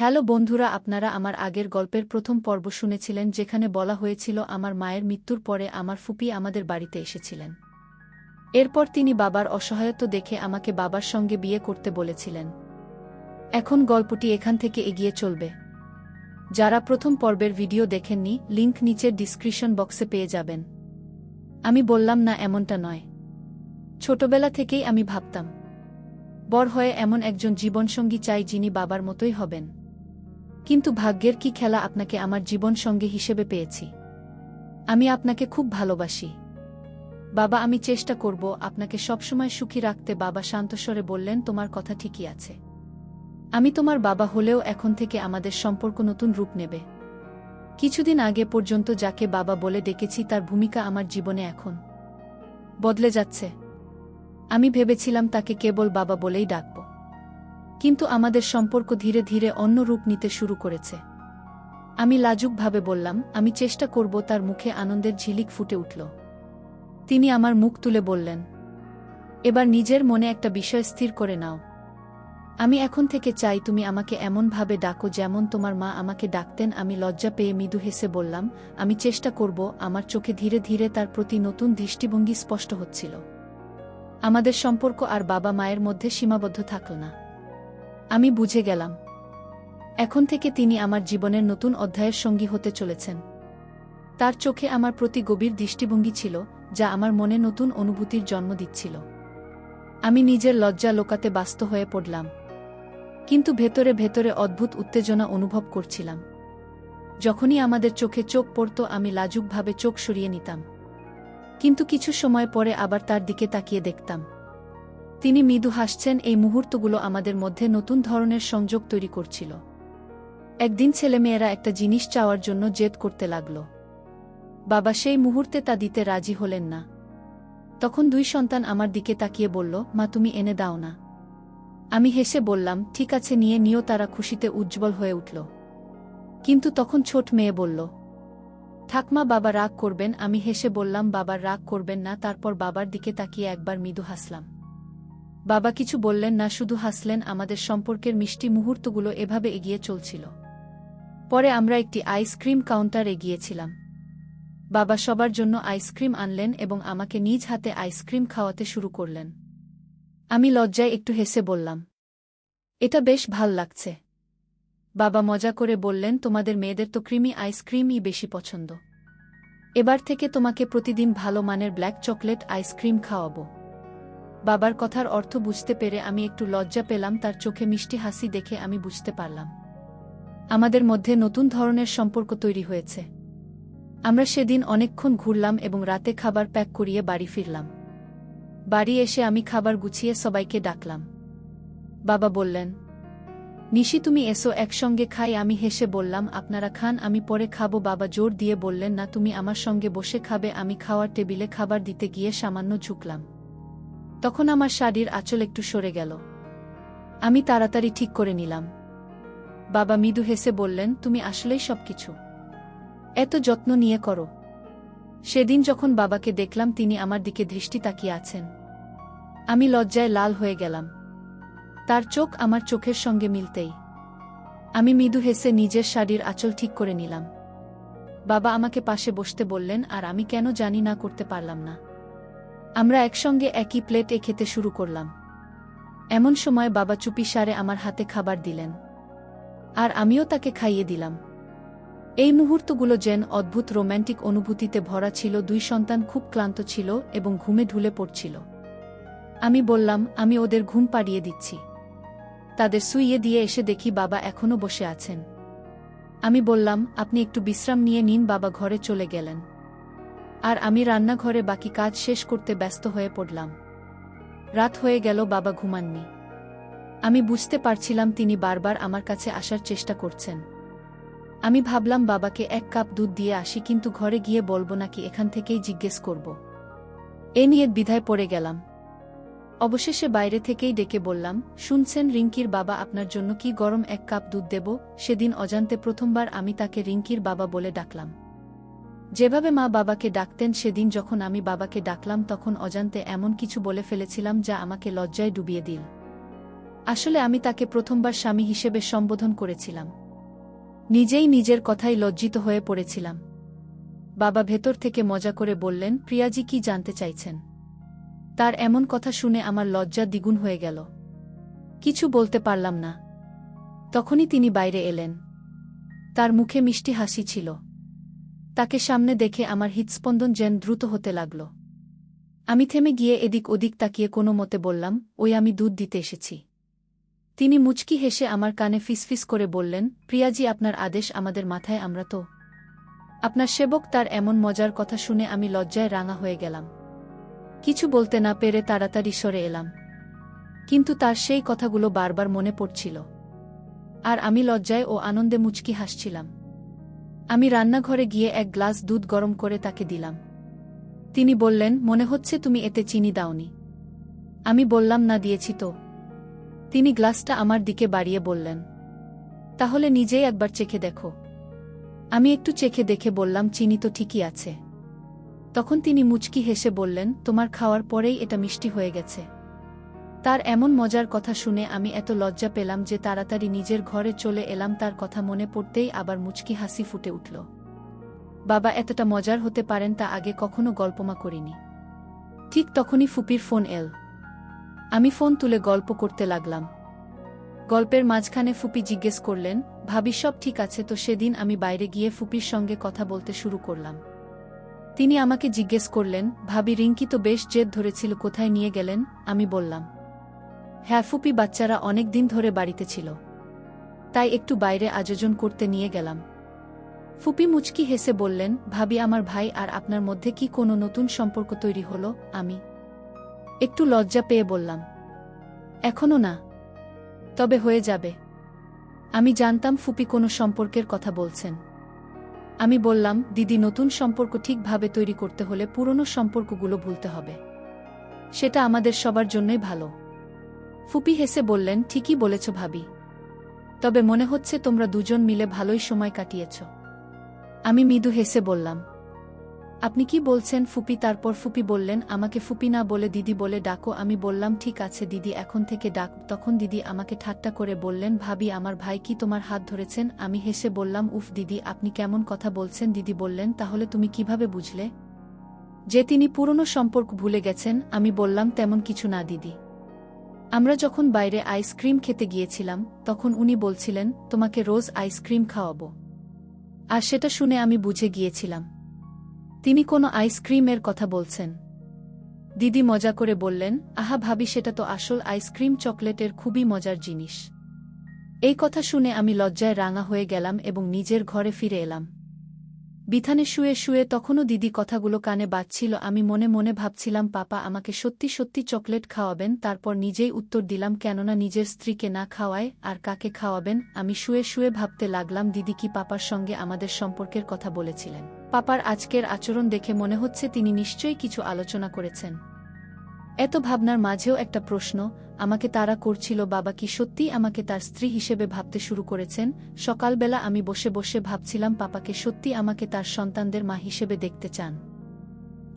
Hello বন্ধুরা, আপনারা আমার আগের গল্পের প্রথম পর্ব শুনেছিলেন, যেখানে বলা হয়েছিল আমার মায়ের মৃত্যুর পরে আমার ফুপি আমাদের বাড়িতে এসেছিলেন। এরপর তিনি বাবার অসহায়ত্ব দেখে আমাকে বাবার সঙ্গে বিয়ে করতে বলেছিলেন। এখন গল্পটি এখান থেকে এগিয়ে চলবে। যারা প্রথম পর্বের ভিডিও দেখেননি, লিংক নিচের ডিসক্রিপশন বক্সে পেয়ে যাবেন। আমি বললাম না, এমনটা নয়। ছোটবেলা থেকেই আমি ভাবতাম বড় হয়ে এমন একজন জীবনসঙ্গী চাই যিনি বাবার মতোই হবেন। কিন্তু ভাগ্যের কি খেলা, আপনাকে আমার জীবনসঙ্গী হিসেবে পেয়েছি। আমি আপনাকে খুব ভালোবাসি বাবা, আমি চেষ্টা করব আপনাকে সবসময় সুখী রাখতে। বাবা শান্তস্বরে বললেন, তোমার কথা ঠিকই আছে। আমি তোমার বাবা হলেও এখন থেকে আমাদের সম্পর্ক নতুন রূপ নেবে। কিছুদিন আগে পর্যন্ত যাকে বাবা বলে ডেকেছি তার ভূমিকা আমার জীবনে এখন বদলে যাচ্ছে। আমি ভেবেছিলাম তাকে কেবল বাবা বলেই ডাকব, কিন্তু আমাদের সম্পর্ক ধীরে ধীরে অন্য রূপ নিতে শুরু করেছে। আমি লাজুকভাবে বললাম, আমি চেষ্টা করব। তার মুখে আনন্দের ঝিলিক ফুটে উঠল। তিনি আমার মুখ তুলে বললেন, এবার নিজের মনে একটা বিষয় স্থির করে নাও। আমি এখন থেকে চাই তুমি আমাকে এমনভাবে ডাকো যেমন তোমার মা আমাকে ডাকতেন। আমি লজ্জা পেয়ে মৃদু হেসে বললাম, আমি চেষ্টা করব। আমার চোখে ধীরে ধীরে তার প্রতি নতুন দৃষ্টিভঙ্গি স্পষ্ট হচ্ছিল। আমাদের সম্পর্ক আর বাবা মায়ের মধ্যে সীমাবদ্ধ থাকল না। আমি বুঝে গেলাম, এখন থেকে তিনি আমার জীবনের নতুন অধ্যায়ের সঙ্গী হতে চলেছেন। তার চোখে আমার প্রতি গভীর দৃষ্টিভঙ্গি ছিল, যা আমার মনে নতুন অনুভূতির জন্ম দিচ্ছিল। আমি নিজের লজ্জা লোকাতে ব্যস্ত হয়ে পড়লাম, কিন্তু ভেতরে ভেতরে অদ্ভুত উত্তেজনা অনুভব করছিলাম। যখনই আমাদের চোখে চোখ পড়ত আমি লাজুকভাবে চোখ সরিয়ে নিতাম, কিন্তু কিছু সময় পরে আবার তার দিকে তাকিয়ে দেখতাম। তিনি মৃদু হাসছেন। এই মুহূর্তগুলো আমাদের মধ্যে নতুন ধরনের সংযোগ তৈরি করছিল। একদিন ছেলেমেয়েরা একটা জিনিস চাওয়ার জন্য জেদ করতে লাগল। বাবা সেই মুহূর্তে তা দিতে রাজি হলেন না। তখন দুই সন্তান আমার দিকে তাকিয়ে বলল, মা তুমি এনে দাও না। আমি হেসে বললাম, ঠিক আছে, নিয়ে নিও। তারা খুশিতে উজ্জ্বল হয়ে উঠল। কিন্তু তখন ছোট মেয়ে বলল, ঠাকমা বাবা রাগ করবেন। আমি হেসে বললাম, বাবার রাগ করবেন না। তারপর বাবার দিকে তাকিয়ে একবার মৃদু হাসলাম। বাবা কিছু বললেন না, শুধু হাসলেন। আমাদের সম্পর্কের মিষ্টি মুহূর্তগুলো এভাবে এগিয়ে চলছিল। পরে আমরা একটি আইসক্রিম কাউন্টারে গিয়েছিলাম। বাবা সবার জন্য আইসক্রিম আনলেন এবং আমাকে নিজ হাতে আইসক্রিম খাওয়াতে শুরু করলেন। আমি লজ্জায় একটু হেসে বললাম, এটা বেশ ভাল লাগছে। বাবা মজা করে বললেন, তোমাদের মেয়েদের তো ক্রিমি আইসক্রিমই বেশি পছন্দ। এবার থেকে তোমাকে প্রতিদিন ভালো মানের ব্ল্যাক চকলেট আইসক্রিম খাওয়াবো। বাবার কথার অর্থ বুঝতে পেরে আমি একটু লজ্জা পেলাম। তার চোখে মিষ্টি হাসি দেখে আমি বুঝতে পারলাম আমাদের মধ্যে নতুন ধরনের সম্পর্ক তৈরি হয়েছে। আমরা সেদিন অনেকক্ষণ ঘুরলাম এবং রাতে খাবার প্যাক করিয়ে বাড়ি ফিরলাম। বাড়ি এসে আমি খাবার গুছিয়ে সবাইকে ডাকলাম। বাবা বললেন, নিশি তুমি এসো, একসঙ্গে খাই। আমি হেসে বললাম, আপনারা খান, আমি পরে খাবো। বাবা জোর দিয়ে বললেন, না, তুমি আমার সঙ্গে বসে খাবে। আমি খাওয়ার টেবিলে খাবার দিতে গিয়ে সামান্য ঝুঁকলাম। তখন আমার শাড়ির আঁচল একটু সরে গেল। আমি তাড়াতাড়ি ঠিক করে নিলাম। বাবা মৃদু হেসে বললেন, তুমি আসলেই সবকিছু এত যত্ন নিয়ে করো। সেদিন যখন বাবাকে দেখলাম তিনি আমার দিকে দৃষ্টি তাকিয়ে আছেন, আমি লজ্জায় লাল হয়ে গেলাম। তার চোখ আমার চোখের সঙ্গে মিলতেই আমি মৃদু হেসে নিজের শাড়ির আঁচল ঠিক করে নিলাম। বাবা আমাকে পাশে বসতে বললেন, আর আমি কেন জানি না করতে পারলাম না। আমরা একসঙ্গে একই প্লেটে খেতে শুরু করলাম। এমন সময় বাবা চুপিসারে আমার হাতে খাবার দিলেন, আর আমিও তাকে খাইয়ে দিলাম। এই মুহূর্তগুলো যেন অদ্ভুত রোম্যান্টিক অনুভূতিতে ভরা ছিল। দুই সন্তান খুব ক্লান্ত ছিল এবং ঘুমে ঢুলে পড়ছিল। আমি বললাম, আমি ওদের ঘুম পাড়িয়ে দিচ্ছি। তাদের শুইয়ে দিয়ে এসে দেখি বাবা এখনো বসে আছেন। আমি বললাম, আপনি একটু বিশ্রাম নিয়ে নিন। বাবা ঘরে চলে গেলেন, আর আমি রান্নাঘরে বাকি কাজ শেষ করতে ব্যস্ত হয়ে পড়লাম। রাত হয়ে গেল, বাবা ঘুমাননি। আমি বুঝতে পারছিলাম তিনি বারবার আমার কাছে আসার চেষ্টা করছেন। আমি ভাবলাম বাবাকে এক কাপ দুধ দিয়ে আসি, কিন্তু ঘরে গিয়ে বলবো নাকি এখান থেকেই জিজ্ঞেস করব। এ নিয়ে দ্বিধায় পড়ে গেলাম। অবশেষে বাইরে থেকেই ডেকে বললাম, শুনছেন, রিঙ্কির বাবা আপনার জন্য কি গরম এক কাপ দুধ দেব। সেদিন অজান্তে প্রথমবার আমি তাকে রিঙ্কির বাবা বলে ডাকলাম। যেভাবে মা বাবাকে ডাকতেন, সেদিন যখন আমি বাবাকে ডাকলাম তখন অজান্তে এমন কিছু বলে ফেলেছিলাম যা আমাকে লজ্জায় ডুবিয়ে দিল। আসলে আমি তাকে প্রথমবার স্বামী হিসেবে সম্বোধন করেছিলাম। নিজেই নিজের কথায় লজ্জিত হয়ে পড়েছিলাম। বাবা ভেতর থেকে মজা করে বললেন, প্রিয়াজি কি জানতে চাইছেন? তার এমন কথা শুনে আমার লজ্জা দ্বিগুণ হয়ে গেল। কিছু বলতে পারলাম না। তখনই তিনি বাইরে এলেন। তার মুখে মিষ্টি হাসি ছিল। তাকে সামনে দেখে আমার হৃৎস্পন্দন যেন দ্রুত হতে লাগল। আমি থেমে গিয়ে এদিক ওদিক তাকিয়ে কোনো মতে বললাম, ওই আমি দুধ দিতে এসেছি। তিনি মুচকি হেসে আমার কানে ফিসফিস করে বললেন, প্রিয়াজি আপনার আদেশ আমাদের মাথায়, আমরা তো আপনার সেবক। তার এমন মজার কথা শুনে আমি লজ্জায় রাঙা হয়ে গেলাম। কিছু বলতে না পেরে তাড়াতাড়ি সরে এলাম। কিন্তু তার সেই কথাগুলো বারবার মনে পড়ছিল। আর আমি লজ্জায় ও আনন্দে মুচকি হাসছিলাম। আমি রান্নাঘরে গিয়ে এক গ্লাস দুধ গরম করে তাকে দিলাম। তিনি বললেন, মনে হচ্ছে তুমি এতে চিনি দাওনি। আমি বললাম, না দিয়েছি তো। তিনি গ্লাসটা আমার দিকে বাড়িয়ে বললেন, তাহলে নিজেই একবার চেখে দেখো। আমি একটু চেখে দেখে বললাম, চিনি তো ঠিকই আছে। তখন তিনি মুচকি হেসে বললেন, তোমার খাওয়ার পরেই এটা মিষ্টি হয়ে গেছে। তার এমন মজার কথা শুনে আমি এত লজ্জা পেলাম যে তাড়াতাড়ি নিজের ঘরে চলে এলাম। তার কথা মনে পড়তেই আবার মুচকি হাসি ফুটে উঠল। বাবা এতটা মজার হতে পারেন তা আগে কখনো গল্পমা করিনি। ঠিক তখনই ফুপির ফোন এল। আমি ফোন তুলে গল্প করতে লাগলাম। গল্পের মাঝখানে ফুপি জিজ্ঞেস করলেন, ভাবি সব ঠিক আছে তো? সেদিন আমি বাইরে গিয়ে ফুপির সঙ্গে কথা বলতে শুরু করলাম। তিনি আমাকে জিজ্ঞেস করলেন, ভাবি রিঙ্কি তো বেশ জেদ ধরেছিল, কোথায় নিয়ে গেলেন? আমি বললাম, হ্যাঁ ফুপি, বাচ্চারা অনেক দিন ধরে বাড়িতে ছিল, তাই একটু বাইরে আয়োজন করতে নিয়ে গেলাম। ফুপি মুচকি হেসে বললেন, ভাবি আমার ভাই আর আপনার মধ্যে কি কোনো নতুন সম্পর্ক তৈরি হলো? আমি একটু লজ্জা পেয়ে বললাম, এখনো না, তবে হয়ে যাবে। আমি জানতাম ফুপি কোনো সম্পর্কের কথা বলছেন। আমি বললাম, দিদি নতুন সম্পর্ক ঠিকভাবে তৈরি করতে হলে পুরনো সম্পর্কগুলো ভুলতে হবে। সেটা আমাদের সবার জন্যই ভালো। ফুপি হেসে বললেন, ঠিকই বলেছ ভাবি, তবে মনে হচ্ছে তোমরা দুজন মিলে ভালোই সময় কাটিয়েছ। আমি মৃদু হেসে বললাম, আপনি কি বলছেন ফুপি? তারপর ফুপি বললেন, আমাকে ফুপি না বলে দিদি বলে ডাকো। আমি বললাম, ঠিক আছে দিদি, এখন থেকে ডাক। তখন দিদি আমাকে ঠাট্টা করে বললেন, ভাবি আমার ভাই কি তোমার হাত ধরেছেন? আমি হেসে বললাম, উফ দিদি, আপনি কেমন কথা বলছেন? দিদি বললেন, তাহলে তুমি কিভাবে বুঝলে যে তিনি পুরনো সম্পর্ক ভুলে গেছেন? আমি বললাম, তেমন কিছু না দিদি, আমরা যখন বাইরে আইসক্রিম খেতে গিয়েছিলাম তখন উনি বলছিলেন তোমাকে রোজ আইসক্রিম খাওয়াবো, আর সেটা শুনে আমি বুঝে গিয়েছিলাম তিনি কোনো আইসক্রিমের কথা বলছেন। দিদি মজা করে বললেন, আহা ভাবি, সেটা তো আসল আইসক্রিম, চকলেটের খুবই মজার জিনিস। এই কথা শুনে আমি লজ্জায় রাঙা হয়ে গেলাম এবং নিজের ঘরে ফিরে এলাম। বিছানে শুয়ে শুয়ে তখনও দিদি কথাগুলো কানে বাজছিল। আমি মনে মনে ভাবছিলাম, পাপা আমাকে সত্যি সত্যি চকলেট খাওয়াবেন? তারপর নিজেই উত্তর দিলাম, কেননা নিজের স্ত্রীকে না খাওয়ায় আর কাকে খাওয়াবেন? আমি শুয়ে শুয়ে ভাবতে লাগলাম, দিদি কি পাপার সঙ্গে আমাদের সম্পর্কের কথা বলেছিলেন? পাপার আজকের আচরণ দেখে মনে হচ্ছে তিনি নিশ্চয়ই কিছু আলোচনা করেছেন। এত ভাবনার মাঝেও একটা প্রশ্ন আমাকে তাড়া করছিল, বাবা কি সত্যিই আমাকে তার স্ত্রী হিসেবে ভাবতে শুরু করেছেন? সকালবেলা আমি বসে বসে ভাবছিলাম, পাপাকে সত্যি আমাকে তার সন্তানদের মা হিসেবে দেখতে চান?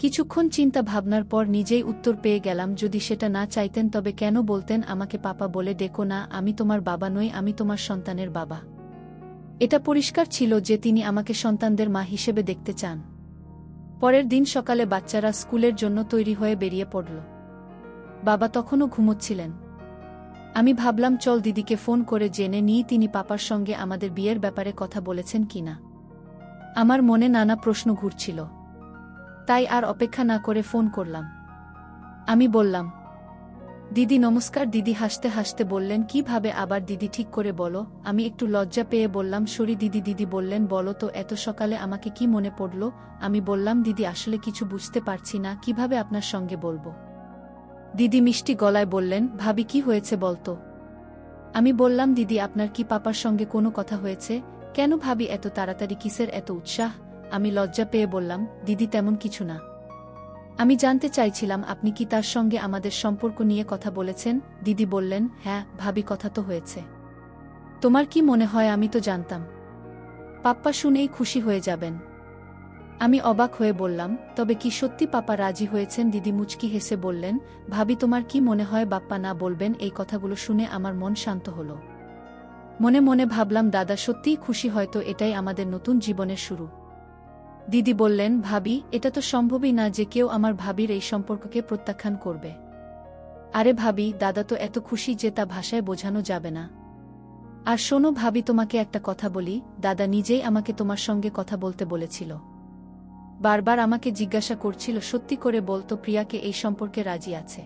কিছুক্ষণ চিন্তা ভাবনার পর নিজেই উত্তর পেয়ে গেলাম, যদি সেটা না চাইতেন তবে কেন বলতেন আমাকে পাপা বলে ডেকো না? আমি তোমার বাবা নই, আমি তোমার সন্তানের বাবা। এটা পরিষ্কার ছিল যে তিনি আমাকে সন্তানদের মা হিসেবে দেখতে চান। পরের দিন সকালে বাচ্চারা স্কুলের জন্য তৈরি হয়ে বেরিয়ে পড়ল। বাবা তখনও ঘুমোচ্ছিলেন। আমি ভাবলাম, চল দিদিকে ফোন করে জেনে নিই তিনি পাপার সঙ্গে আমাদের বিয়ের ব্যাপারে কথা বলেছেন কিনা। আমার মনে নানা প্রশ্ন ঘুরছিল, তাই আর অপেক্ষা না করে ফোন করলাম। আমি বললাম, দিদি নমস্কার। দিদি হাসতে হাসতে বললেন, কিভাবে আবার দিদি, ঠিক করে বলো। আমি একটু লজ্জা পেয়ে বললাম, সরি দিদি। দিদি বললেন, বলো তো এত সকালে আমাকে কি মনে পড়ল? আমি বললাম, দিদি আসলে কিছু বুঝতে পারছি না, কিভাবে আপনার সঙ্গে বলবো। দিদি মিষ্টি গলায় বললেন, ভাবি কি হয়েছে বলতো। আমি বললাম, দিদি আপনার কি পাপার সঙ্গে কোনো কথা হয়েছে? কেন ভাবি এত তাড়াতাড়ি, কিসের এত উৎসাহ? আমি লজ্জা পেয়ে বললাম, দিদি তেমন কিছু না। আমি জানতে চাইছিলাম আপনি কি তার সঙ্গে আমাদের সম্পর্ক নিয়ে কথা বলেছেন? দিদি বললেন, হ্যাঁ ভাবি, কথা তো হয়েছে। তোমার কি মনে হয় আমি তো জানতাম? পাপ্পা শুনেই খুশি হয়ে যাবেন। আমি অবাক হয়ে বললাম, তবে কি সত্যি পাপা রাজি হয়েছেন? দিদি মুচকি হেসে বললেন, ভাবি তোমার কি মনে হয় বাপ্পা না বলবেন? এই কথাগুলো শুনে আমার মন শান্ত হল। মনে মনে ভাবলাম দাদা সত্যিই খুশি, হয়তো এটাই আমাদের নতুন জীবনের শুরু। দিদি বললেন, ভাবি এটা তো সম্ভবই না যে কেউ আমার ভাবির এই সম্পর্ককে প্রত্যাখ্যান করবে। আরে ভাবি, দাদা তো এত খুশি যে তা ভাষায় বোঝানো যাবে না। আর শোনো ভাবি, তোমাকে একটা কথা বলি, দাদা নিজেই আমাকে তোমার সঙ্গে কথা বলতে বলেছিল। বারবার আমাকে জিজ্ঞাসা করছিল সত্যি করে বলতো প্রিয়াকে এই সম্পর্কে রাজি আছে।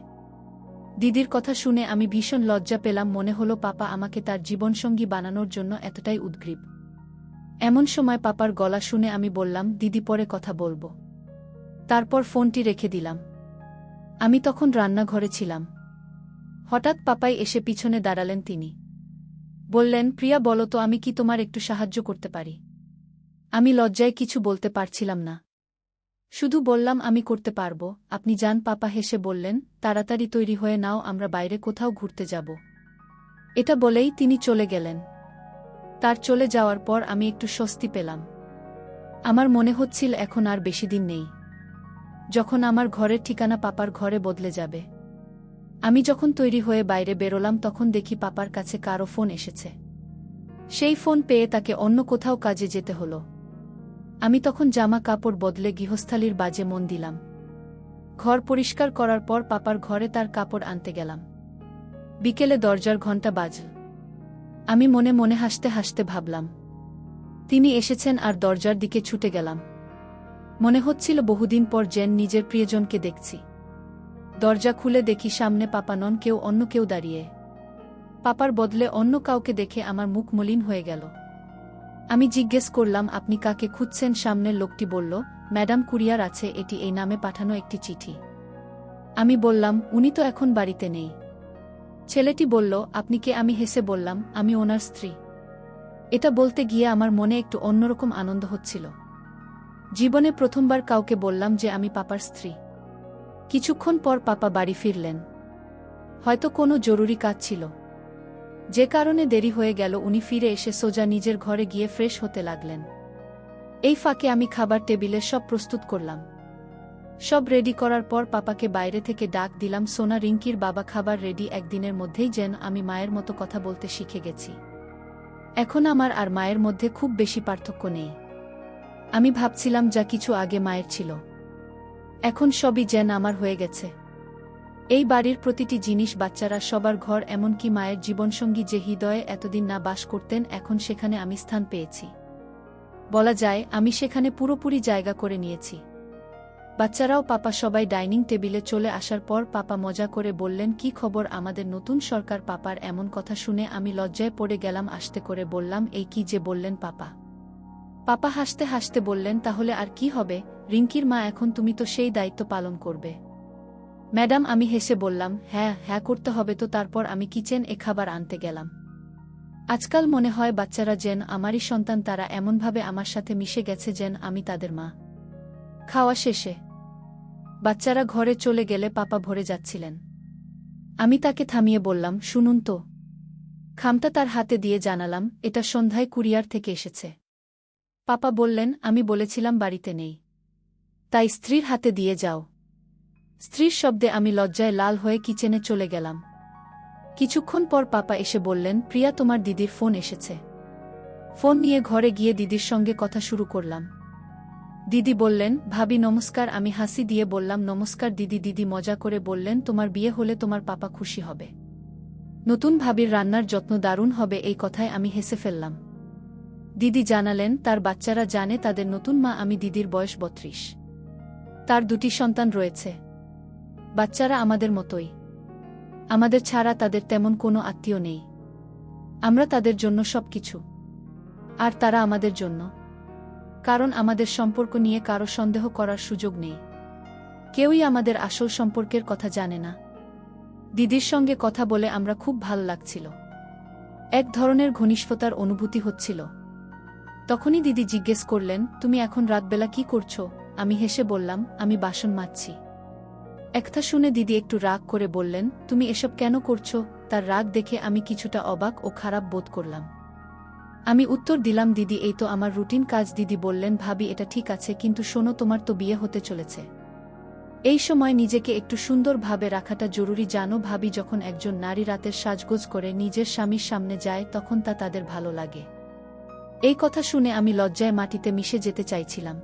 দিদির কথা শুনে আমি ভীষণ লজ্জা পেলাম, মনে হলো পাপা আমাকে তার জীবনসঙ্গী বানানোর জন্য এতটাই উদগ্রীব। এমন সময় পাপার গলা শুনে আমি বললাম, দিদি পরে কথা বলবো। তারপর ফোনটি রেখে দিলাম। আমি তখন রান্নাঘরে ছিলাম। হঠাৎ পাপাই এসে পিছনে দাঁড়ালেন। তিনি বললেন, প্রিয়া বলো তো, আমি কি তোমার একটু সাহায্য করতে পারি? আমি লজ্জায় কিছু বলতে পারছিলাম না। শুধু বললাম, আমি করতে পারবো, আপনি যান। পাপা হেসে বললেন, তাড়াতাড়ি তৈরি হয়ে নাও, আমরা বাইরে কোথাও ঘুরতে যাব। এটা বলেই তিনি চলে গেলেন। তার চলে যাওয়ার পর আমি একটু স্বস্তি পেলাম। আমার মনে হচ্ছিল এখন আর বেশি দিন নেই, যখন আমার ঘরের ঠিকানা পাপার ঘরে বদলে যাবে। আমি যখন তৈরি হয়ে বাইরে বেরোলাম তখন দেখি পাপার কাছে কারো ফোন এসেছে। সেই ফোন পেয়ে তাকে অন্য কোথাও কাজে যেতে হলো। আমি তখন জামা কাপড় বদলে গৃহস্থালির বাজে মন দিলাম। ঘর পরিষ্কার করার পর পাপার ঘরে তার কাপড় আনতে গেলাম। বিকেলে দরজার ঘণ্টা বাজল। আমি মনে মনে হাসতে হাসতে ভাবলাম তিনি এসেছেন, আর দরজার দিকে ছুটে গেলাম। মনে হচ্ছিল বহুদিন পর যেন নিজের প্রিয়জনকে দেখছি। দরজা খুলে দেখি সামনে পাপা নন, অন্য কেউ দাঁড়িয়ে। পাপার বদলে অন্য কাউকে দেখে আমার মুখ মলিন হয়ে গেল। আমি জিজ্ঞেস করলাম, আপনি কাকে খুঁজছেন? সামনের লোকটি বলল, ম্যাডাম কুরিয়ার আছে, এটি এই নামে পাঠানো একটি চিঠি। আমি বললাম, উনি তো এখন বাড়িতে নেই। ছেলেটি বলল, আপনি কে? আমি হেসে বললাম, আমি ওনার স্ত্রী। এটা বলতে গিয়ে আমার মনে একটু অন্যরকম আনন্দ হচ্ছিল। জীবনে প্রথমবার কাউকে বললাম যে আমি পাপার স্ত্রী। কিছুক্ষণ পর পাপা বাড়ি ফিরলেন। হয়তো কোনো জরুরি কাজ ছিল, যে কারণে দেরি হয়ে গেল। উনি ফিরে এসে সোজা নিজের ঘরে গিয়ে ফ্রেশ হতে লাগলেন। এই ফাঁকে আমি খাবার টেবিলে সব প্রস্তুত করলাম। সব রেডি করার পর পাপাকে বাইরে থেকে ডাক দিলাম, সোনা, রিঙ্কির বাবা খাবার রেডি। একদিনের মধ্যেই যেন আমি মায়ের মতো কথা বলতে শিখে গেছি। এখন আমার আর মায়ের মধ্যে খুব বেশি পার্থক্য নেই। আমি ভাবছিলাম যা কিছু আগে মায়ের ছিল, এখন সবই যেন আমার হয়ে গেছে। এই বাড়ির প্রতিটি জিনিস, বাচ্চারা, সবার ঘর, এমনকি মায়ের জীবনসঙ্গী যে হৃদয়ে এতদিন না বাস করতেন, এখন সেখানে আমি স্থান পেয়েছি। বলা যায় আমি সেখানে পুরোপুরি জায়গা করে নিয়েছি। বাচ্চারাও, পাপা সবাই ডাইনিং টেবিলে চলে আসার পর পাপা মজা করে বললেন, কি খবর আমাদের নতুন সরকার? পাপার এমন কথা শুনে আমি লজ্জায় পড়ে গেলাম। আস্তে করে বললাম, এই কি যে বললেন পাপা? পাপা হাসতে হাসতে বললেন, তাহলে আর কি হবে, রিঙ্কির মা এখন তুমি তো সেই দায়িত্ব পালন করবে। ম্যাডাম, আমি হেসে বললাম, হ্যাঁ হ্যাঁ করতে হবে তো। তারপর আমি কিচেন খাবার আনতে গেলাম। আজকাল মনে হয় বাচ্চারা যেন আমারই সন্তান, তারা এমনভাবে আমার সাথে মিশে গেছে যেন আমি তাদের মা। খাওয়া শেষে বাচ্চারা ঘরে চলে গেলে পাপা ভরে যাচ্ছিলেন। আমি তাকে থামিয়ে বললাম, শুনুন তো। খামটা তার হাতে দিয়ে জানালাম, এটা সন্ধ্যায় কুরিয়ার থেকে এসেছে। পাপা বললেন, আমি বলেছিলাম বাড়িতে নেই, তাই স্ত্রীর হাতে দিয়ে যাও। স্ত্রীর শব্দে আমি লজ্জায় লাল হয়ে কিচেনে চলে গেলাম। কিছুক্ষণ পর পাপা এসে বললেন, প্রিয়া, তোমার দিদির ফোন এসেছে। ফোন নিয়ে ঘরে গিয়ে দিদির সঙ্গে কথা শুরু করলাম। দিদি বললেন, ভাবি নমস্কার। আমি হাসি দিয়ে বললাম, নমস্কার দিদি। দিদি মজা করে বললেন, তোমার বিয়ে হলে তোমার পাপা খুশি হবে। নতুন ভাবির রান্নার যত্ন দারুণ হবে। এই কথায় আমি হেসে ফেললাম। দিদি জানালেন, তার বাচ্চারা জানে তাদের নতুন মা আমি। দিদির বয়স 32। তার 2টি সন্তান রয়েছে। বাচ্চারা আমাদের মতোই। আমাদের ছাড়া তাদের তেমন কোনো আত্মীয় নেই। আমরা তাদের জন্য সবকিছু, আর তারা আমাদের জন্য। কারণ আমাদের সম্পর্ক নিয়ে কারো সন্দেহ করার সুযোগ নেই। কেউই আমাদের আসল সম্পর্কের কথা জানে না। দিদির সঙ্গে কথা বলে আমরা খুব ভাল লাগছিল। এক ধরনের ঘনিষ্ঠতার অনুভূতি হচ্ছিল। তখনই দিদি জিজ্ঞেস করলেন, তুমি এখন রাতবেলা কি করছো? আমি হেসে বললাম, আমি বাসন মাজছি। একটা শুনে দিদি একটু রাগ করে বললেন, তুমি এসব কেন করছো? তার রাগ দেখে আমি কিছুটা অবাক ও খারাপ বোধ করলাম। আমি উত্তর দিলাম, দিদি এই তো আমার রুটিন কাজ। দিদি বললেন, ভাবি এটা ঠিক আছে, কিন্তু শোনো, তোমার তো বিয়ে হতে চলেছে। এই সময় নিজেকে একটু সুন্দরভাবে রাখাটা জরুরি, জানো ভাবি। যখন একজন নারী রাতের সাজগোজ করে নিজের স্বামীর সামনে যায় তখন তা তাদের ভালো লাগে। এই কথা শুনে আমি লজ্জায় মাটিতে মিশে যেতে চাইছিলাম।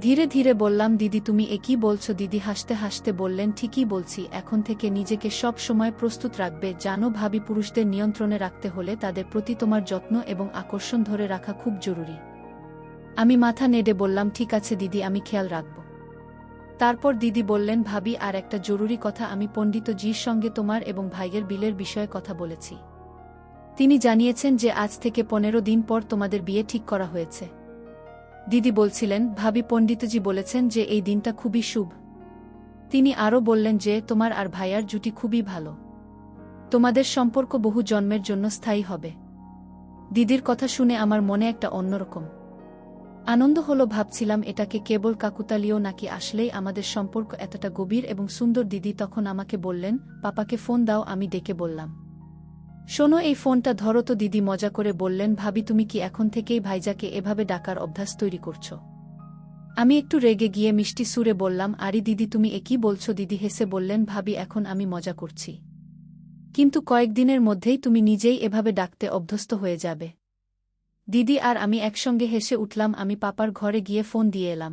ধীরে ধীরে বললাম, দিদি তুমি এ কী বলছো? দিদি হাসতে হাসতে বললেন, ঠিকই বলছি, এখন থেকে নিজেকে সব সময় প্রস্তুত রাখবে। জানো ভাবি, পুরুষদের নিয়ন্ত্রণে রাখতে হলে তাদের প্রতি তোমার যত্ন এবং আকর্ষণ ধরে রাখা খুব জরুরি। আমি মাথা নেড়ে বললাম, ঠিক আছে দিদি, আমি খেয়াল রাখব। তারপর দিদি বললেন, ভাবি আর একটা জরুরি কথা, আমি পণ্ডিতজির সঙ্গে তোমার এবং ভাইয়ের বিলের বিষয়ে কথা বলেছি। তিনি জানিয়েছেন যে আজ থেকে 15 দিন পর তোমাদের বিয়ে ঠিক করা হয়েছে। দিদি বলছিলেন, ভাবি পণ্ডিতজি বলেছেন যে এই দিনটা খুবই শুভ। তিনি আরও বললেন যে তোমার আর ভাইয়ার জুটি খুবই ভালো, তোমাদের সম্পর্ক বহু জন্মের জন্য স্থায়ী হবে। দিদির কথা শুনে আমার মনে একটা অন্যরকম আনন্দ হলো। ভাবছিলাম এটাকে কেবল কাকুতালীয় নাকি আসলেই আমাদের সম্পর্ক এতটা গভীর এবং সুন্দর। দিদি তখন আমাকে বললেন, পাপাকে ফোন দাও। আমি ডেকে বললাম, শোনো, এই ফোনটা ধরো তো। দিদি মজা করে বললেন, ভাবি তুমি কি এখন থেকেই ভাইজাকে এভাবে ডাকার অভ্যাস তৈরি করছো? আমি একটু রেগে গিয়ে মিষ্টি সুরে বললাম, আরে দিদি তুমি এ কী বলছো? দিদি হেসে বললেন, ভাবি এখন আমি মজা করছি, কিন্তু কয়েকদিনের মধ্যেই তুমি নিজেই এভাবে ডাকতে অভ্যস্ত হয়ে যাবে। দিদি আর আমি একসঙ্গে হেসে উঠলাম। আমি পাপার ঘরে গিয়ে ফোন দিয়ে এলাম।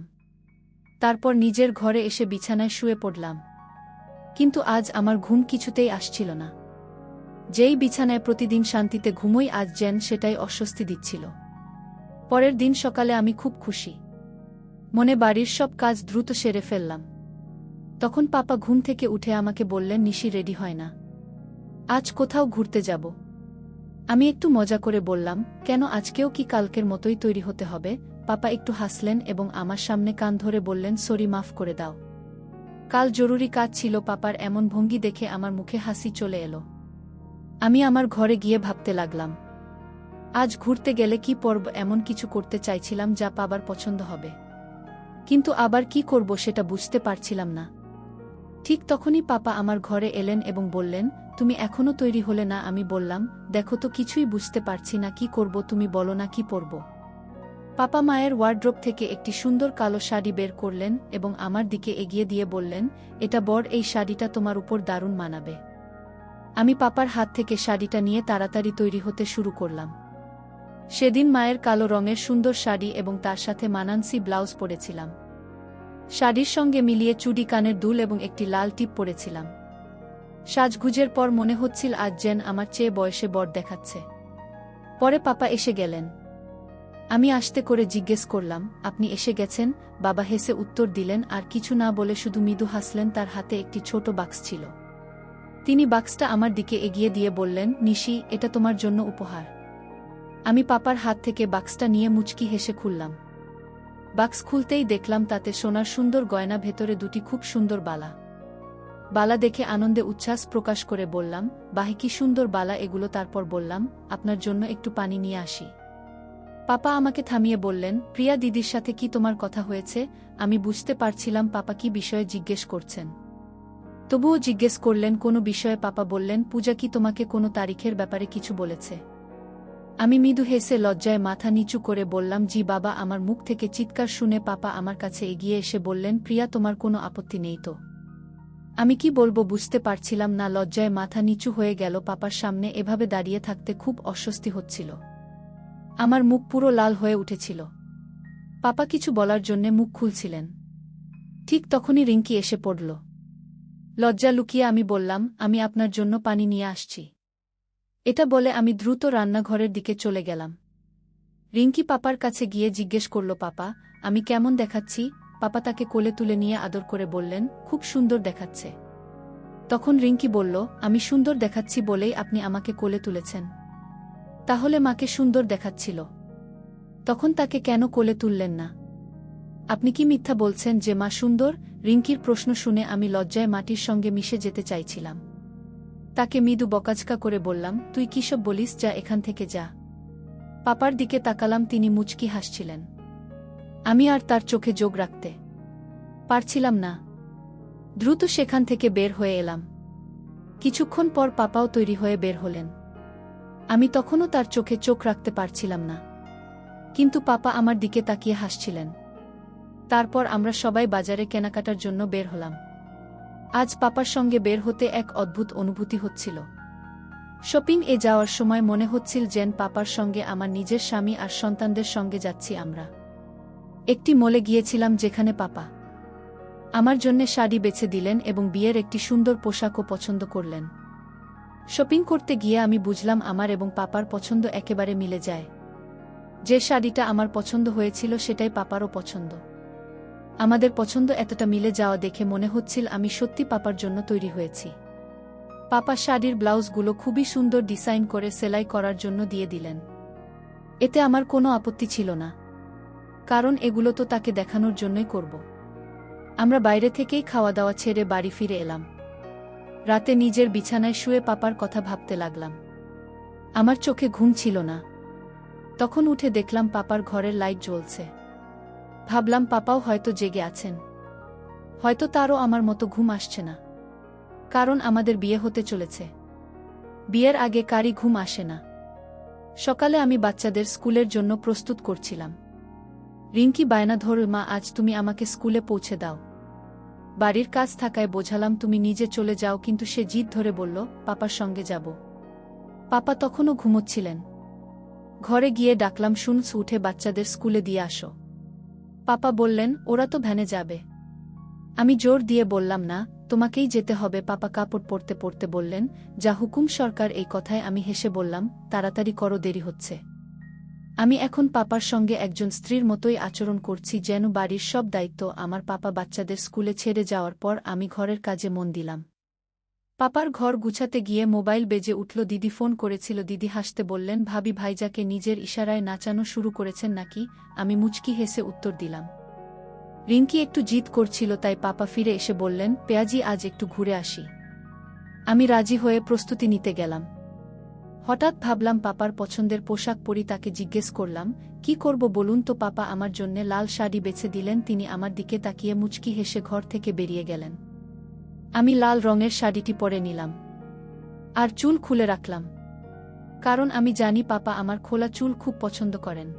তারপর নিজের ঘরে এসে বিছানায় শুয়ে পড়লাম। কিন্তু আজ আমার ঘুম কিছুতেই আসছিল না। যেই বিছানায় প্রতিদিন শান্তিতে ঘুমোই, আজ যেন সেটাই অস্বস্তি দিচ্ছিল। পরের দিন সকালে আমি খুব খুশি মনে বাড়ির সব কাজ দ্রুত সেরে ফেললাম। তখন পাপা ঘুম থেকে উঠে আমাকে বললেন, নিশি রেডি হয় না, আজ কোথাও ঘুরতে যাব? আমি একটু মজা করে বললাম, কেন, আজকেও কি কালকের মতোই তৈরি হতে হবে? পাপা একটু হাসলেন এবং আমার সামনে কান ধরে বললেন, সরি, মাফ করে দাও, কাল জরুরি কাজ ছিল। পাপার এমন ভঙ্গি দেখে আমার মুখে হাসি চলে এলো। আমি আমার ঘরে গিয়ে ভাবতে লাগলাম, আজ ঘুরতে গেলে কি পরব? এমন কিছু করতে চাইছিলাম যা পাবার পছন্দ হবে, কিন্তু আবার কি করব সেটা বুঝতে পারছিলাম না। ঠিক তখনই পাপা আমার ঘরে এলেন এবং বললেন, তুমি এখনো তৈরি হলে না? আমি বললাম, দেখো তো, কিছুই বুঝতে পারছি না, কি করব, তুমি বলো না কি পরব। পাপা মায়ের ওয়ার্ড্রোব থেকে একটি সুন্দর কালো শাড়ি বের করলেন এবং আমার দিকে এগিয়ে দিয়ে বললেন, এটা বর, এই শাড়িটা তোমার উপর দারুণ মানাবে। আমি পাপার হাত থেকে শাড়িটা নিয়ে তাড়াতাড়ি তৈরি হতে শুরু করলাম। সেদিন মায়ের কালো রঙের সুন্দর শাড়ি এবং তার সাথে মানানসি ব্লাউজ পরেছিলাম। শাড়ির সঙ্গে মিলিয়ে চুড়ি, কানের দুল এবং একটি লাল টিপ পরেছিলাম। সাজগুজের পর মনে হচ্ছিল আজ যেন আমার চেয়ে বয়সে বড় দেখাচ্ছে। পরে পাপা এসে গেলেন। আমি আস্তে করে জিজ্ঞেস করলাম, আপনি এসে গেছেন? বাবা হেসে উত্তর দিলেন, আর কিছু না বলে শুধু মৃদু হাসলেন। তার হাতে একটি ছোট বাক্স ছিল। তিনি বাক্সটা আমার দিকে এগিয়ে দিয়ে বললেন, নিশি, এটা তোমার জন্য উপহার। আমি পাপার হাত থেকে বাক্সটা নিয়ে মুচকি হেসে খুললাম। বাক্স খুলতেই দেখলাম তাতে সোনার সুন্দর গয়না, ভেতরে দুটি খুব সুন্দর বালা। বালা দেখে আনন্দে উচ্ছ্বাস প্রকাশ করে বললাম, বাহ, কি সুন্দর বালা এগুলো। তারপর বললাম, আপনার জন্য একটু পানি নিয়ে আসি। পাপা আমাকে থামিয়ে বললেন, প্রিয়া দিদির সাথে কি তোমার কথা হয়েছে? আমি বুঝতে পারছিলাম পাপা কি বিষয়ে জিজ্ঞেস করছেন, তবুও জিজ্ঞেস করলেন, কোনো বিষয়ে। পাপা বললেন, পূজা কি তোমাকে কোনো তারিখের ব্যাপারে কিছু বলেছে? আমি মৃদু হেসে লজ্জায় মাথা নিচু করে বললাম, জি বাবা। আমার মুখ থেকে চিৎকার শুনে পাপা আমার কাছে এগিয়ে এসে বললেন, প্রিয়া, তোমার কোনো আপত্তি নেই তো? আমি কি বলবো বুঝতে পারছিলাম না। লজ্জায় মাথা নিচু হয়ে গেল। পাপার সামনে এভাবে দাঁড়িয়ে থাকতে খুব অস্বস্তি হচ্ছিল। আমার মুখ পুরো লাল হয়ে উঠেছিল। পাপা কিছু বলার জন্যে মুখ খুলছিলেন, ঠিক তখনই রিঙ্কি এসে পড়ল। লজ্জা লুকিয়ে আমি বললাম, আমি আপনার জন্য পানি নিয়ে আসছি। এটা বলে আমি দ্রুত রান্নাঘরের দিকে চলে গেলাম। রিঙ্কি পাপার কাছে গিয়ে জিজ্ঞেস করল, পাপা, আমি কেমন দেখাচ্ছি? পাপা তাকে কোলে তুলে নিয়ে আদর করে বললেন, খুব সুন্দর দেখাচ্ছে। তখন রিঙ্কি বলল, আমি সুন্দর দেখাচ্ছি বলেই আপনি আমাকে কোলে তুলেছেন। তাহলে মাকে সুন্দর দেখাচ্ছিল, তখন তাকে কেন কোলে তুললেন না? আপনি কি মিথ্যা বলছেন যে মা সুন্দর? রিঙ্কির প্রশ্ন শুনে আমি লজ্জায় মাটির সঙ্গে মিশে যেতে চাইছিলাম। তাকে মৃদু বকাঝকা করে বললাম, তুই কিসব বলিস, যা এখান থেকে যা। পাপার দিকে তাকালাম, তিনি মুচকি হাসছিলেন। আমি আর তার চোখে যোগ রাখতে পারছিলাম না। দ্রুত সেখান থেকে বের হয়ে এলাম। কিছুক্ষণ পর পাপাও তৈরি হয়ে বের হলেন। আমি তখনও তার চোখে চোখ রাখতে পারছিলাম না। কিন্তু পাপা আমার দিকে তাকিয়ে হাসছিলেন। তারপর আমরা সবাই বাজারে কেনাকাটার জন্য বের হলাম। আজ পাপার সঙ্গে বের হতে এক অদ্ভুত অনুভূতি হচ্ছিল। শপিং এ যাওয়ার সময় মনে হচ্ছিল যেন পাপার সঙ্গে আমার নিজের স্বামী আর সন্তানদের সঙ্গে যাচ্ছি আমরা। একটি মলে গিয়েছিলাম যেখানে পাপা আমার জন্যে শাড়ি বেছে দিলেন এবং বিয়ের একটি সুন্দর পোশাকও পছন্দ করলেন। শপিং করতে গিয়ে আমি বুঝলাম আমার এবং পাপার পছন্দ একেবারে মিলে যায়। যে শাড়িটা আমার পছন্দ হয়েছিল সেটাই পাপারও পছন্দ। আমাদের পছন্দ এতটা মিলে যাওয়া দেখে মনে হচ্ছিল আমি সত্যি পাপার জন্য তৈরি হয়েছি। পাপা শাড়ির ব্লাউজগুলো খুবই সুন্দর ডিজাইন করে সেলাই করার জন্য দিয়ে দিলেন। এতে আমার কোনো আপত্তি ছিল না, কারণ এগুলো তো তাকে দেখানোর জন্যই করব। আমরা বাইরে থেকেই খাওয়া দাওয়া ছেড়ে বাড়ি ফিরে এলাম। রাতে নিজের বিছানায় শুয়ে পাপার কথা ভাবতে লাগলাম। আমার চোখে ঘুম ছিল না। তখন উঠে দেখলাম পাপার ঘরের লাইট জ্বলছে। ভাবলাম পাপাও হয়তো জেগে আছেন, হয়তো তারও আমার মতো ঘুম আসছে না, কারণ আমাদের বিয়ে হতে চলেছে। বিয়ের আগে কারই ঘুম আসে না। সকালে আমি বাচ্চাদের স্কুলের জন্য প্রস্তুত করছিলাম। রিঙ্কি বায়না ধরল, মা আজ তুমি আমাকে স্কুলে পৌঁছে দাও। বাড়ির কাজ থাকায় বোঝালাম তুমি নিজে চলে যাও, কিন্তু সে জিদ ধরে বলল পাপার সঙ্গে যাব। পাপা তখনও ঘুমোচ্ছিলেন। ঘরে গিয়ে ডাকলাম, শুনছ, উঠে বাচ্চাদের স্কুলে দিয়ে আসো। পাপা বললেন ওরা তো ভ্যানে যাবে। আমি জোর দিয়ে বললাম না, তোমাকেই যেতে হবে। পাপা কাপড় পরতে পরতে বললেন, যা হুকুম সরকার। এই কথায় আমি হেসে বললাম, তাড়াতাড়ি করো, দেরি হচ্ছে। আমি এখন পাপার সঙ্গে একজন স্ত্রীর মতোই আচরণ করছি, যেন বাড়ির সব দায়িত্ব আমার। পাপা বাচ্চাদের স্কুলে ছেড়ে যাওয়ার পর আমি ঘরের কাজে মন দিলাম। পাপার ঘর গুছাতে গিয়ে মোবাইল বেজে উঠল। দিদি ফোন করেছিল। দিদি হাসতে বললেন, ভাবি ভাইজাকে নিজের ইশারায় নাচানো শুরু করেছেন নাকি? আমি মুচকি হেসে উত্তর দিলাম। রিঙ্কি একটু জিদ করছিল, তাই পাপা ফিরে এসে বললেন, পেয়াজি আজ একটু ঘুরে আসি। আমি রাজি হয়ে প্রস্তুতি নিতে গেলাম। হঠাৎ ভাবলাম পাপার পছন্দের পোশাক পরি। তাকে জিজ্ঞেস করলাম, কি করব বলুন তো? পাপা আমার জন্যে লাল শাড়ি বেছে দিলেন। তিনি আমার দিকে তাকিয়ে মুচকি হেসে ঘর থেকে বেরিয়ে গেলেন। আমি লাল রঙের শাড়িটি পরে নিলাম আর চুল খুলে রাখলাম, কারণ আমি জানি পাপা আমার খোলা চুল খুব পছন্দ করেন।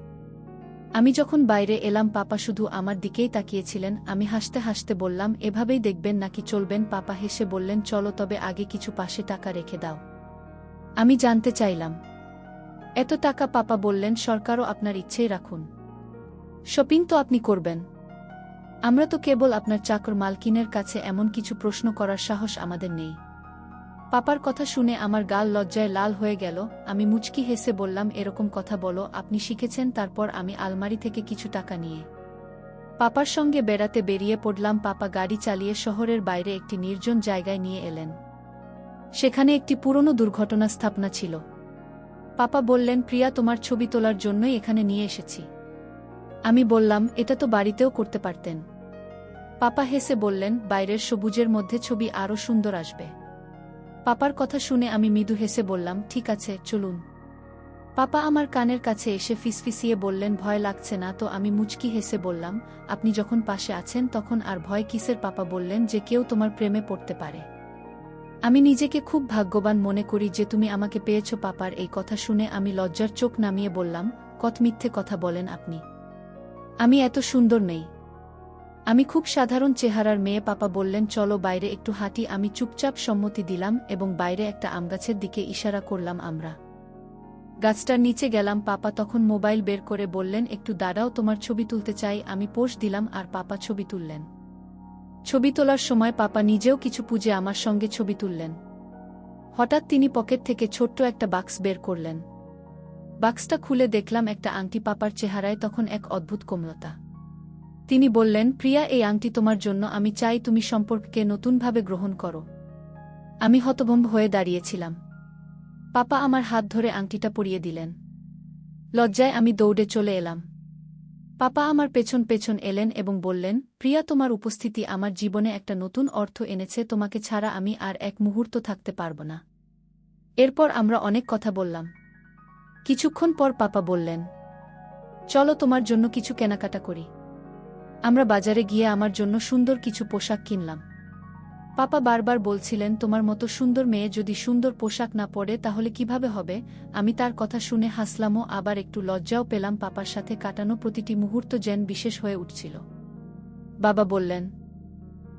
আমি যখন বাইরে এলাম পাপা শুধু আমার দিকেই তাকিয়েছিলেন। আমি হাসতে হাসতে বললাম, এভাবেই দেখবেন নাকি চলবেন? পাপা হেসে বললেন, চলো, তবে আগে কিছু পাশে টাকা রেখে দাও। আমি জানতে চাইলাম, এত টাকা? পাপা বললেন, সরকারও আপনার ইচ্ছেই রাখুন। শপিং তো আপনি করবেন, আমরা তো কেবল আপনার চাকর। মালকিনের কাছে এমন কিছু প্রশ্ন করার সাহস আমাদের নেই। পাপার কথা শুনে আমার গাল লজ্জায় লাল হয়ে গেল। আমি মুচকি হেসে বললাম, এরকম কথা বলো আপনি শিখেছেন? তারপর আমি আলমারি থেকে কিছু টাকা নিয়ে পাপার সঙ্গে বেড়াতে বেরিয়ে পড়লাম। পাপা গাড়ি চালিয়ে শহরের বাইরে একটি নির্জন জায়গায় নিয়ে এলেন। সেখানে একটি পুরনো দুর্ঘটনা স্থাপনা ছিল। পাপা বললেন, প্রিয়া, তোমার ছবি তোলার জন্যই এখানে নিয়ে এসেছি। আমি বললাম, এটা তো বাড়িতেও করতে পারতেন। পাপা হেসে বললেন, বাইরের সবুজের মধ্যে ছবি আরও সুন্দর আসবে। পাপার কথা শুনে আমি মৃদু হেসে বললাম, ঠিক আছে, চলুন। পাপা আমার কানের কাছে এসে ফিসফিসিয়ে বললেন, ভয় লাগছে না তো? আমি মুচকি হেসে বললাম, আপনি যখন পাশে আছেন তখন আর ভয় কিসের? পাপা বললেন, যে কেউ তোমার প্রেমে পড়তে পারে। আমি নিজেকে খুব ভাগ্যবান মনে করি যে তুমি আমাকে পেয়েছ। পাপার এই কথা শুনে আমি লজ্জার চোখ নামিয়ে বললাম, কত মিথ্যে কথা বলেন আপনি। আমি এত সুন্দর নেই, আমি খুব সাধারণ চেহারার মেয়ে। পাপা বললেন, চলো বাইরে একটু হাঁটি। আমি চুপচাপ সম্মতি দিলাম এবং বাইরে একটা আমগাছের দিকে ইশারা করলাম। আমরা গাছটার নিচে গেলাম। পাপা তখন মোবাইল বের করে বললেন, একটু দাঁড়াও, তোমার ছবি তুলতে চাই। আমি পোজ দিলাম আর পাপা ছবি তুললেন। ছবি তোলার সময় পাপা নিজেও কিছু পুজে আমার সঙ্গে ছবি তুললেন। হঠাৎ তিনি পকেট থেকে ছোট্ট একটা বাক্স বের করলেন। বাক্সটা খুলে দেখলাম একটা আংটি। পাপার চেহারায় তখন এক অদ্ভুত কোমলতা। তিনি বললেন, প্রিয়া, এই আংটি তোমার জন্য। আমি চাই তুমি সম্পর্ককে নতুনভাবে গ্রহণ করো। আমি হতভম্ব হয়ে দাঁড়িয়েছিলাম। পাপা আমার হাত ধরে আংটিটা পরিয়ে দিলেন। লজ্জায় আমি দৌড়ে চলে এলাম। পাপা আমার পেছন পেছন এলেন এবং বললেন, প্রিয়া, তোমার উপস্থিতি আমার জীবনে একটা নতুন অর্থ এনেছে। তোমাকে ছাড়া আমি আর এক মুহূর্ত থাকতে পারব না। এরপর আমরা অনেক কথা বললাম। কিছুক্ষণ পর পাপা বললেন, চলো, তোমার জন্য কিছু কেনাকাটা করি। আমরা বাজারে গিয়ে আমার জন্য সুন্দর কিছু পোশাক কিনলাম। পাপা বারবার বলছিলেন, তোমার মতো সুন্দর মেয়ে যদি সুন্দর পোশাক না পরে তাহলে কিভাবে হবে। আমি তার কথা শুনে হাসলামও, আবার একটু লজ্জাও পেলাম। পাপার সাথে কাটানো প্রতিটি মুহূর্ত যেন বিশেষ হয়ে উঠছিল। বাবা বললেন,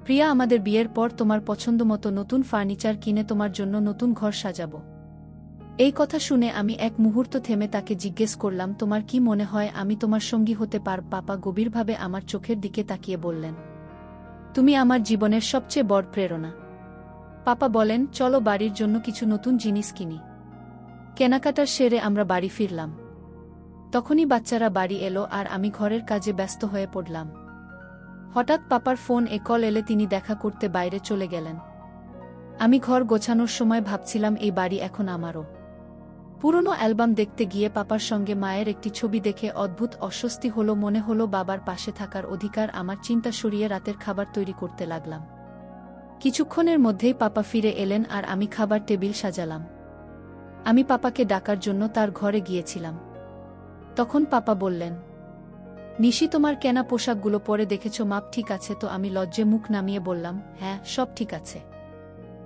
প্রিয়া, আমাদের বিয়ের পর তোমার পছন্দমতো নতুন ফার্নিচার কিনে তোমার জন্য নতুন ঘর সাজাবো। এই কথা শুনে আমি এক মুহূর্ত থেমে তাকে জিজ্ঞেস করলাম, তোমার কি মনে হয় আমি তোমার সঙ্গী হতে পারব? পাপা গভীরভাবে আমার চোখের দিকে তাকিয়ে বললেন, তুমি আমার জীবনের সবচেয়ে বড় প্রেরণা। পাপা বলেন, চলো বাড়ির জন্য কিছু নতুন জিনিস কিনি। কেনাকাটার সেরে আমরা বাড়ি ফিরলাম। তখনই বাচ্চারা বাড়ি এলো আর আমি ঘরের কাজে ব্যস্ত হয়ে পড়লাম। হঠাৎ পাপার ফোন কল এলে তিনি দেখা করতে বাইরে চলে গেলেন। আমি ঘর গোছানোর সময় ভাবছিলাম, এই বাড়ি এখন আমারও। পুরনো অ্যালবাম দেখতে গিয়ে পাপার সঙ্গে মায়ের একটি ছবি দেখে অদ্ভুত অস্বস্তি হলো। মনে হলো বাবার পাশে থাকার অধিকার আমার। চিন্তা সরিয়ে রাতের খাবার তৈরি করতে লাগলাম। কিছুক্ষণের মধ্যেই পাপা ফিরে এলেন আর আমি খাবার টেবিল সাজালাম। আমি পাপাকে ডাকার জন্য তার ঘরে গিয়েছিলাম। তখন পাপা বললেন, নিশি, তোমার কেনা পোশাকগুলো পরে দেখেছ? মাপ ঠিক আছে তো? আমি লজ্জে মুখ নামিয়ে বললাম, হ্যাঁ, সব ঠিক আছে।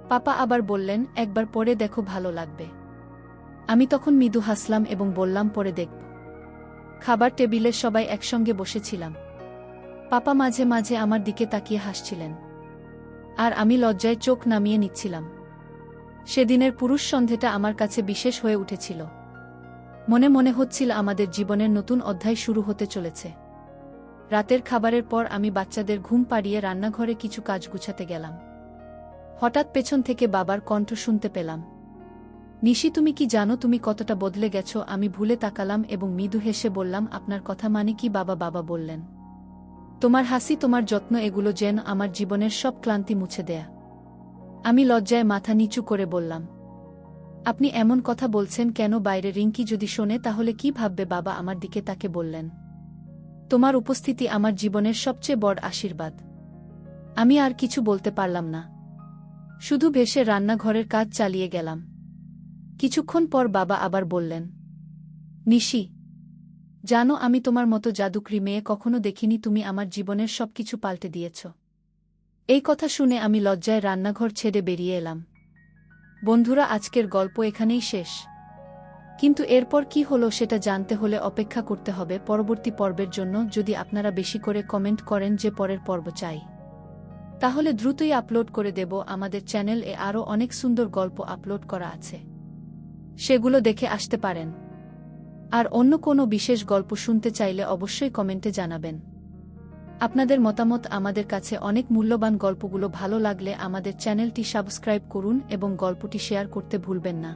পাপা আবার বললেন, একবার পরে দেখো, ভালো লাগবে। আমি তখন মৃদু হাসলাম এবং বললাম, পরে দেখব। খাবার টেবিলে সবাই একসঙ্গে বসেছিলাম। পাপা মাঝে মাঝে আমার দিকে তাকিয়ে হাসছিলেন, আর আমি লজ্জায় চোখ নামিয়ে নিচ্ছিলাম। সেদিনের পুরুষ সন্ধেটা আমার কাছে বিশেষ হয়ে উঠেছিল। মনে মনে হচ্ছিল আমাদের জীবনের নতুন অধ্যায় শুরু হতে চলেছে। রাতের খাবারের পর আমি বাচ্চাদের ঘুম পাড়িয়ে রান্নাঘরে কিছু কাজ গুছাতে গেলাম। হঠাৎ পেছন থেকে বাবার কণ্ঠ শুনতে পেলাম, নিশি, তুমি কি জানো তুমি কতটা বদলে গেছো? আমি ভুলে তাকালাম এবং মৃদু হেসে বললাম, আপনার কথা মানে কি বাবা? বাবা বললেন, তোমার হাসি, তোমার যত্ন, এগুলো যেন আমার জীবনের সব ক্লান্তি মুছে দেয়া। আমি লজ্জায় মাথা নিচু করে বললাম, আপনি এমন কথা বলছেন কেন? বাইরে রিঙ্কি যদি শোনে তাহলে কি ভাববে? বাবা আমার দিকে তাকে বললেন, তোমার উপস্থিতি আমার জীবনের সবচেয়ে বড় আশীর্বাদ। আমি আর কিছু বলতে পারলাম না, শুধু ভেসে রান্নাঘরের কাজ চালিয়ে গেলাম। কিছুক্ষণ পর বাবা আবার বললেন, নিশি, জানো, আমি তোমার মতো জাদুকরি মেয়ে কখনো দেখিনি। তুমি আমার জীবনের সবকিছু পাল্টে দিয়েছ। এই কথা শুনে আমি লজ্জায় রান্নাঘর ছেড়ে বেরিয়ে এলাম। বন্ধুরা, আজকের গল্প এখানেই শেষ। কিন্তু এরপর কি হলো সেটা জানতে হলে অপেক্ষা করতে হবে পরবর্তী পর্বের জন্য। যদি আপনারা বেশি করে কমেন্ট করেন যে পরের পর্ব চাই, তাহলে দ্রুতই আপলোড করে দেব। আমাদের চ্যানেলে আরও অনেক সুন্দর গল্প আপলোড করা আছে, সেগুলো দেখে আসতে পারেন। আর অন্য কোনো বিশেষ গল্প শুনতে চাইলে অবশ্যই কমেন্টে জানাবেন। আপনাদের মতামত আমাদের কাছে অনেক মূল্যবান। গল্পগুলো ভালো লাগলে আমাদের চ্যানেলটি সাবস্ক্রাইব করুন এবং গল্পটি শেয়ার করতে ভুলবেন না।